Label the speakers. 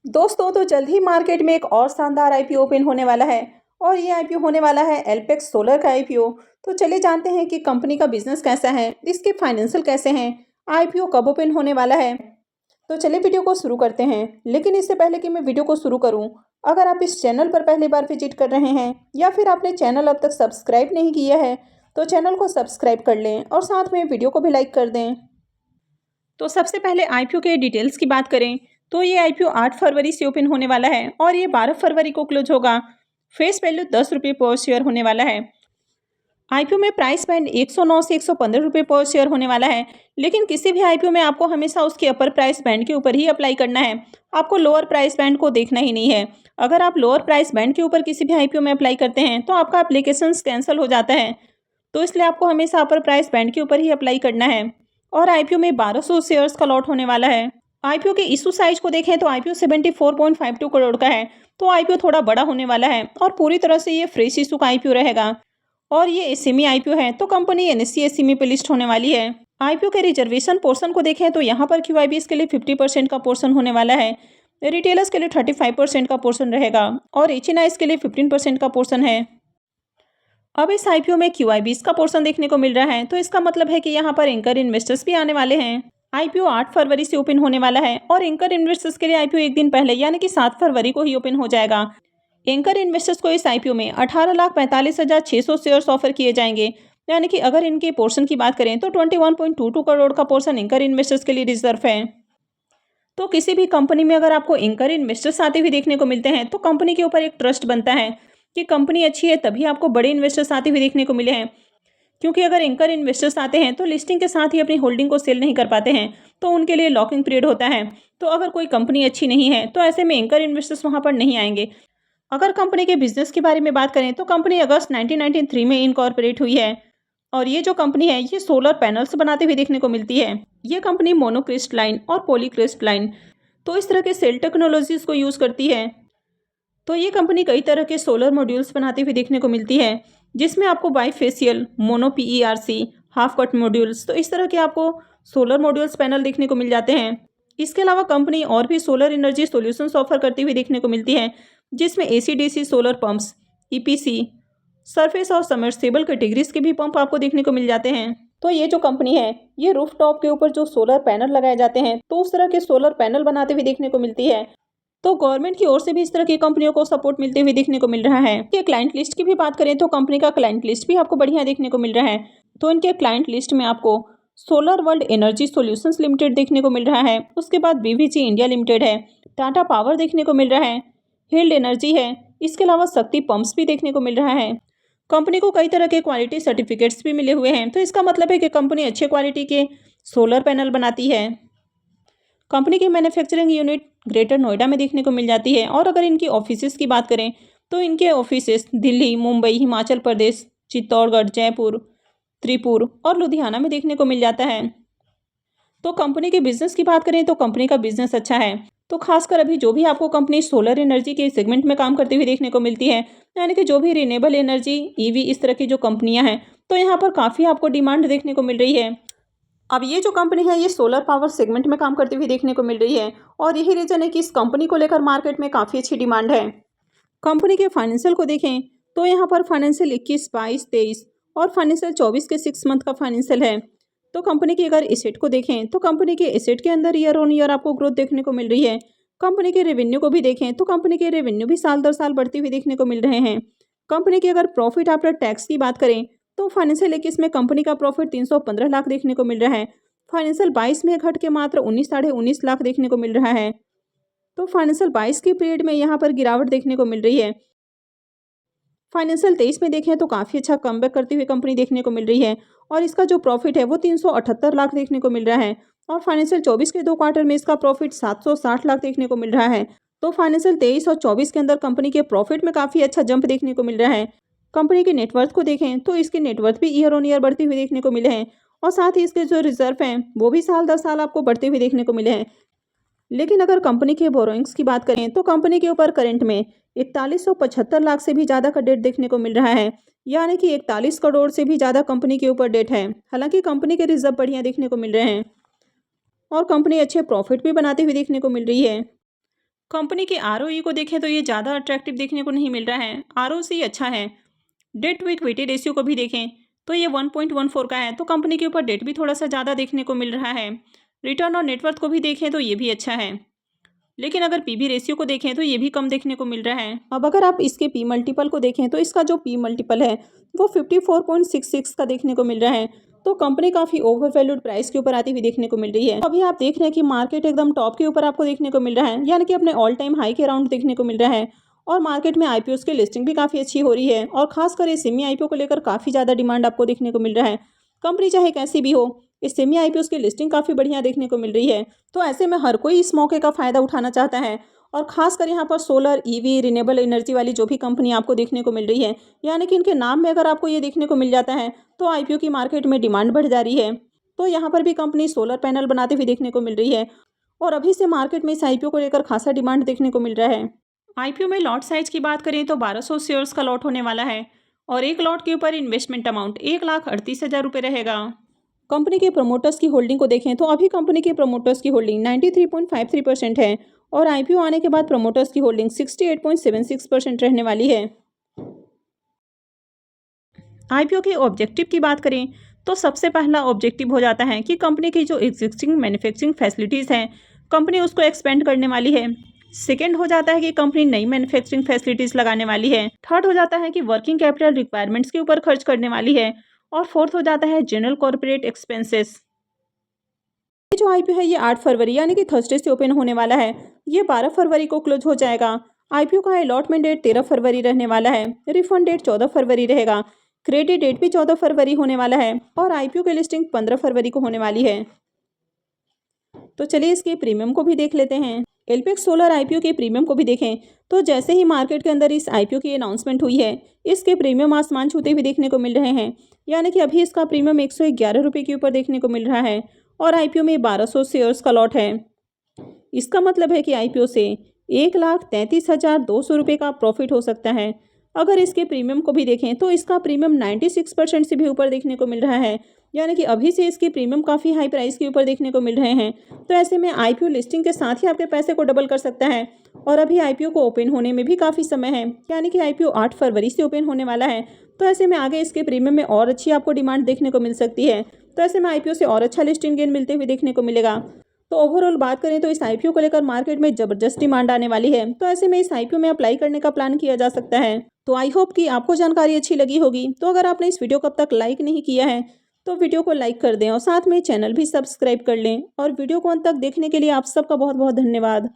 Speaker 1: दोस्तों तो जल्द ही मार्केट में एक और शानदार आईपीओ ओपन होने वाला है और ये आईपीओ होने वाला है एल्पेक्स सोलर का आईपीओ। तो चलिए जानते हैं कि कंपनी का बिजनेस कैसा है, इसके फाइनेंशियल कैसे हैं, आईपीओ कब ओपन होने वाला है। तो चलिए वीडियो को शुरू करते हैं। लेकिन इससे पहले कि मैं वीडियो को शुरू करूं, अगर आप इस चैनल पर पहली बार विजिट कर रहे हैं या फिर आपने चैनल अब तक सब्सक्राइब नहीं किया है तो चैनल को सब्सक्राइब कर लें और साथ में वीडियो को भी लाइक कर दें। तो सबसे पहले आईपीओ के डिटेल्स की बात करें तो ये आईपीओ 8 फरवरी से ओपन होने वाला है और ये 12 फरवरी को क्लोज होगा। फेस वैल्यू 10 रुपये पर शेयर होने वाला है। आईपीओ में प्राइस बैंड 109 से 115 रुपये पर शेयर होने वाला है। लेकिन किसी भी आईपीओ में आपको हमेशा उसके अपर प्राइस बैंड के ऊपर ही अप्लाई करना है, आपको लोअर प्राइस बैंड को देखना ही नहीं है। अगर आप लोअर प्राइस बैंड के ऊपर किसी भी आईपीओ में अप्लाई करते हैं तो आपका एप्लीकेशन कैंसिल हो जाता है। तो इसलिए आपको हमेशा अपर प्राइस बैंड के ऊपर ही अप्लाई करना है। और आईपीओ में 1200 शेयर्स का लॉट होने वाला है। आईपीओ के इशू साइज को देखें तो आईपीओ 74.52 करोड़ का है। तो आईपीओ थोड़ा बड़ा होने वाला है और पूरी तरह से ये फ्रेश इशू का आईपीओ रहेगा। और ये एसएमई आईपीओ है तो कंपनी एनएससी एसएमई पे लिस्ट होने वाली है। आईपीओ के रिजर्वेशन पोर्शन को देखें तो यहाँ पर क्यूआईबीएस के लिए 50% का पोर्शन होने वाला है, रिटेलर्स के लिए 35% का पोर्शन रहेगा और एचएनआईज के लिए 15% का पोर्शन है। अब इस आईपीओ में क्यूआईबीएस का पोर्शन देखने को मिल रहा है तो इसका मतलब है कि यहाँ पर एंकर इन्वेस्टर्स भी आने वाले हैं। आईपीओ 8 फरवरी से ओपन होने वाला है और एंकर इन्वेस्टर्स के लिए आईपीओ एक दिन पहले यानी कि 7 फरवरी को ही ओपन हो जाएगा। एंकर इन्वेस्टर्स को इस आईपीओ में 18,45,600 शेयर्स ऑफर किए जाएंगे, यानी कि अगर इनके पोर्शन की बात करें तो 21.22 करोड़ का पोर्शन एंकर इन्वेस्टर्स के लिए रिजर्व है। तो किसी भी कंपनी में अगर आपको एंकर इन्वेस्टर्स आते हुए देखने को मिलते हैं तो कंपनी के ऊपर एक ट्रस्ट बनता है कि कंपनी अच्छी है, तभी आपको बड़े इन्वेस्टर्स आते हुए देखने को मिले हैं। क्योंकि अगर एंकर इन्वेस्टर्स आते हैं तो लिस्टिंग के साथ ही अपनी होल्डिंग को सेल नहीं कर पाते हैं, तो उनके लिए लॉकिंग पीरियड होता है। तो अगर कोई कंपनी अच्छी नहीं है तो ऐसे में एंकर इन्वेस्टर्स वहां पर नहीं आएंगे। अगर कंपनी के बिजनेस के बारे में बात करें तो कंपनी अगस्त 1993 में इनकॉर्पोरेट हुई है और ये जो कंपनी है ये सोलर पैनल्स बनाते हुए देखने को मिलती है। ये कंपनी मोनोक्रिस्टलाइन और पॉलीक्रिस्टलाइन तो इस तरह के सेल टेक्नोलॉजीज को यूज़ करती है। तो ये कंपनी कई तरह के सोलर मॉड्यूल्स बनाते हुए देखने को मिलती है, जिसमें आपको bifacial, mono PERC, half cut modules तो इस तरह के आपको सोलर मॉड्यूल्स पैनल देखने को मिल जाते हैं। इसके अलावा कंपनी और भी सोलर एनर्जी सॉल्यूशंस ऑफर करती हुई देखने को मिलती है, जिसमें AC DC solar pumps, EPC, surface और सबमर्सिबल कैटेगरीज के भी पंप आपको देखने को मिल जाते हैं। तो ये जो कंपनी है ये रूफटॉप के ऊपर जो सोलर पैनल लगाए जाते हैं तो उस तरह के सोलर पैनल बनाते हुए देखने को मिलती है। तो गवर्नमेंट की ओर से भी इस तरह की कंपनियों को सपोर्ट मिलते हुए देखने को मिल रहा है। कि क्लाइंट लिस्ट की भी बात करें तो कंपनी का क्लाइंट लिस्ट भी आपको बढ़िया देखने को मिल रहा है। तो इनके क्लाइंट लिस्ट में आपको solar world energy solutions limited देखने को मिल रहा है, उसके बाद बीवीजी इंडिया लिमिटेड है, टाटा पावर देखने को मिल रहा है, हिल्ड एनर्जी है, इसके अलावा शक्ति पंप्स भी देखने को मिल रहा है। कंपनी को कई तरह के क्वालिटी सर्टिफिकेट्स भी मिले हुए हैं, तो इसका मतलब है कि कंपनी अच्छे क्वालिटी के सोलर पैनल बनाती है। कंपनी की मैन्युफैक्चरिंग यूनिट ग्रेटर नोएडा में देखने को मिल जाती है और अगर इनकी ऑफिसेस की बात करें तो इनके ऑफिसेस दिल्ली, मुंबई, हिमाचल प्रदेश, चित्तौड़गढ़, जयपुर, त्रिपुर और लुधियाना में देखने को मिल जाता है। तो कंपनी के बिजनेस की बात करें तो कंपनी का बिजनेस अच्छा है। तो खासकर अभी जो भी आपको कंपनी सोलर एनर्जी के सेगमेंट में काम करते हुए देखने को मिलती है, यानी कि जो भी रिन्यूएबल एनर्जी, ईवी, इस तरह की जो कंपनियां हैं तो यहाँ पर काफ़ी आपको डिमांड देखने को मिल रही है। अब ये जो कंपनी है ये सोलर पावर सेगमेंट में काम करती हुई देखने को मिल रही है और यही रीज़न है कि इस कंपनी को लेकर मार्केट में काफ़ी अच्छी डिमांड है। कंपनी के फाइनेंशियल को देखें तो यहाँ पर फाइनेंशियल 21, 22, 23 और फाइनेंशियल 24 के 6 मंथ का फाइनेंशियल है। तो कंपनी की अगर एसेट को देखें तो कंपनी के एसेट के अंदर ईयर ऑन ईयर आपको ग्रोथ देखने को मिल रही है। कंपनी के रेवेन्यू को भी देखें तो कंपनी के रेवेन्यू भी साल दर साल बढ़ती हुई देखने को मिल रहे हैं। कंपनी की अगर प्रॉफिट आफ्टर टैक्स की बात करें तो फाइनेंशियल 21 में कंपनी का प्रॉफिट 315 लाख देखने को मिल रहा है। फाइनेंशियल 22 में घट के मात्र 19 लाख देखने को मिल रहा है। तो फाइनेंशियल 22 के पीरियड में यहाँ पर गिरावट देखने को मिल रही है। फाइनेंशियल 23 में देखें तो काफ़ी अच्छा कमबैक करती हुई कंपनी देखने को मिल रही है और इसका जो प्रॉफिट है वो 378 लाख देखने को मिल रहा है। और फाइनेंशियल 24 के 2 क्वार्टर में इसका प्रॉफिट 760 लाख देखने को मिल रहा है। तो फाइनेंशियल 23 और 24 के अंदर कंपनी के प्रॉफिट में काफ़ी अच्छा जंप देखने को मिल रहा है। कंपनी के नेटवर्थ को देखें तो इसके नेटवर्थ भी ईयर ऑन ईयर बढ़ती हुई देखने को मिले हैं और साथ ही इसके जो रिजर्व हैं वो भी साल दर साल आपको बढ़ते हुए देखने को मिले हैं। लेकिन अगर कंपनी के बोरोइंग्स की बात करें तो कंपनी के ऊपर करंट में 4175 लाख से भी ज़्यादा का डेट देखने को मिल रहा है, यानी कि 41 करोड़ से भी ज़्यादा कंपनी के ऊपर डेट है। हालांकि कंपनी के रिजर्व बढ़िया देखने को मिल रहे हैं और कंपनी अच्छे प्रॉफिट भी बनाती हुई देखने को मिल रही है। कंपनी के आरओई को देखें तो ये ज़्यादा अट्रैक्टिव देखने को नहीं मिल रहा है। आरओसी अच्छा है। डेट टू इक्विटी रेशियो को भी देखें तो ये 1.14 का है, तो कंपनी के ऊपर डेट भी थोड़ा सा ज़्यादा देखने को मिल रहा है। रिटर्न ऑन नेटवर्थ को भी देखें तो ये भी अच्छा है, लेकिन अगर पीबी रेशियो को देखें तो ये भी कम देखने को मिल रहा है। अब अगर आप इसके पी मल्टीपल को देखें तो इसका जो पी मल्टीपल है वो 54.66 का देखने को मिल रहा है, तो कंपनी काफ़ी ओवर वैल्यूड प्राइस के ऊपर आती हुई देखने को मिल रही है। अभी आप देख रहे हैं कि मार्केट एकदम टॉप के ऊपर आपको देखने को मिल रहा है, यानी कि अपने ऑल टाइम हाई के अराउंड देखने को मिल रहा है, और मार्केट में आईपीओ की लिस्टिंग भी काफ़ी अच्छी हो रही है, और खासकर ये सेमी आईपीओ को लेकर काफ़ी ज़्यादा डिमांड आपको देखने को मिल रहा है। कंपनी चाहे कैसी भी हो, इस सेमी आईपीओ की लिस्टिंग काफ़ी बढ़िया देखने को मिल रही है, तो ऐसे में हर कोई इस मौके का फ़ायदा उठाना चाहता है। और खासकर यहाँ पर सोलर, ईवी, रिन्यूएबल एनर्जी वाली जो भी कंपनी आपको देखने को मिल रही है, यानी कि इनके नाम में अगर आपको ये देखने को मिल जाता है तो आईपीओ की मार्केट में डिमांड बढ़ जा रही है। तो यहाँ पर भी कंपनी सोलर पैनल बनाते हुए देखने को मिल रही है, और अभी से मार्केट में इस आईपीओ को लेकर खासा डिमांड देखने को मिल रहा है। आईपीओ में लॉट साइज की बात करें तो 1200 शेयर्स का लॉट होने वाला है, और एक लॉट के ऊपर इन्वेस्टमेंट अमाउंट 1,38,000 रुपये रहेगा। कंपनी के प्रमोटर्स की होल्डिंग को देखें तो अभी कंपनी के प्रमोटर्स की होल्डिंग 93.53% है, और आईपीओ आने के बाद प्रमोटर्स की होल्डिंग 68.76% रहने वाली है। आईपीओ के ऑब्जेक्टिव की बात करें तो सबसे पहला ऑब्जेक्टिव हो जाता है कि कंपनी की जो एग्जिस्टिंग मैन्युफैक्चरिंग फैसिलिटीज़ हैं, कंपनी उसको एक्सपेंड करने वाली है। सेकेंड हो जाता है कि कंपनी नई मैन्युफैक्चरिंग फैसिलिटीज़ लगाने वाली है। थर्ड हो जाता है कि वर्किंग कैपिटल रिक्वायरमेंट्स के ऊपर खर्च करने वाली है, और फोर्थ हो जाता है जनरल कॉर्पोरेट एक्सपेंसेस। ये जो आईपीओ है ये 8 फरवरी यानी कि थर्सडे से ओपन होने वाला है। ये 12 फरवरी को क्लोज हो जाएगा। आईपीओ का अलॉटमेंट डेट 13 फरवरी रहने वाला है। रिफंड डेट 14 फरवरी रहेगा। क्रेडिट डेट भी 14 फरवरी होने वाला है, और आईपीओ की लिस्टिंग 15 फरवरी को होने वाली है। तो चलिए इसके प्रीमियम को भी देख लेते हैं। एल्पेक्स सोलर आईपीओ के प्रीमियम को भी देखें तो जैसे ही मार्केट के अंदर इस आईपीओ की अनाउंसमेंट हुई है, इसके प्रीमियम आसमान छूते हुए देखने को मिल रहे हैं, यानी कि अभी इसका प्रीमियम 111 रुपये के ऊपर देखने को मिल रहा है, और आईपीओ में 1200 शेयर्स का लॉट है। इसका मतलब है कि आईपीओ से 1,33,200 रुपये का प्रॉफिट हो सकता है। अगर इसके प्रीमियम को भी देखें तो इसका प्रीमियम 96% से भी ऊपर देखने को मिल रहा है, यानी कि अभी से इसके प्रीमियम काफ़ी हाई प्राइस के ऊपर देखने को मिल रहे हैं। तो ऐसे में आईपीओ लिस्टिंग के साथ ही आपके पैसे को डबल कर सकता है, और अभी आईपीओ को ओपन होने में भी काफ़ी समय है, यानी कि आईपीओ 8 फरवरी से ओपन होने वाला है। तो ऐसे में आगे इसके प्रीमियम में और अच्छी आपको डिमांड देखने को मिल सकती है। तो ऐसे में आईपीओ से और अच्छा लिस्टिंग गेन मिलते हुए देखने को मिलेगा। तो ओवरऑल बात करें तो इस आईपीओ को लेकर मार्केट में जबरदस्त डिमांड आने वाली है, तो ऐसे में इस आईपीओ में अप्लाई करने का प्लान किया जा सकता है। तो आई होप कि आपको जानकारी अच्छी लगी होगी। तो अगर आपने इस वीडियो को अब तक लाइक नहीं किया है तो वीडियो को लाइक कर दें, और साथ में चैनल भी सब्सक्राइब कर लें। और वीडियो को अंत तक देखने के लिए आप सबका बहुत बहुत धन्यवाद।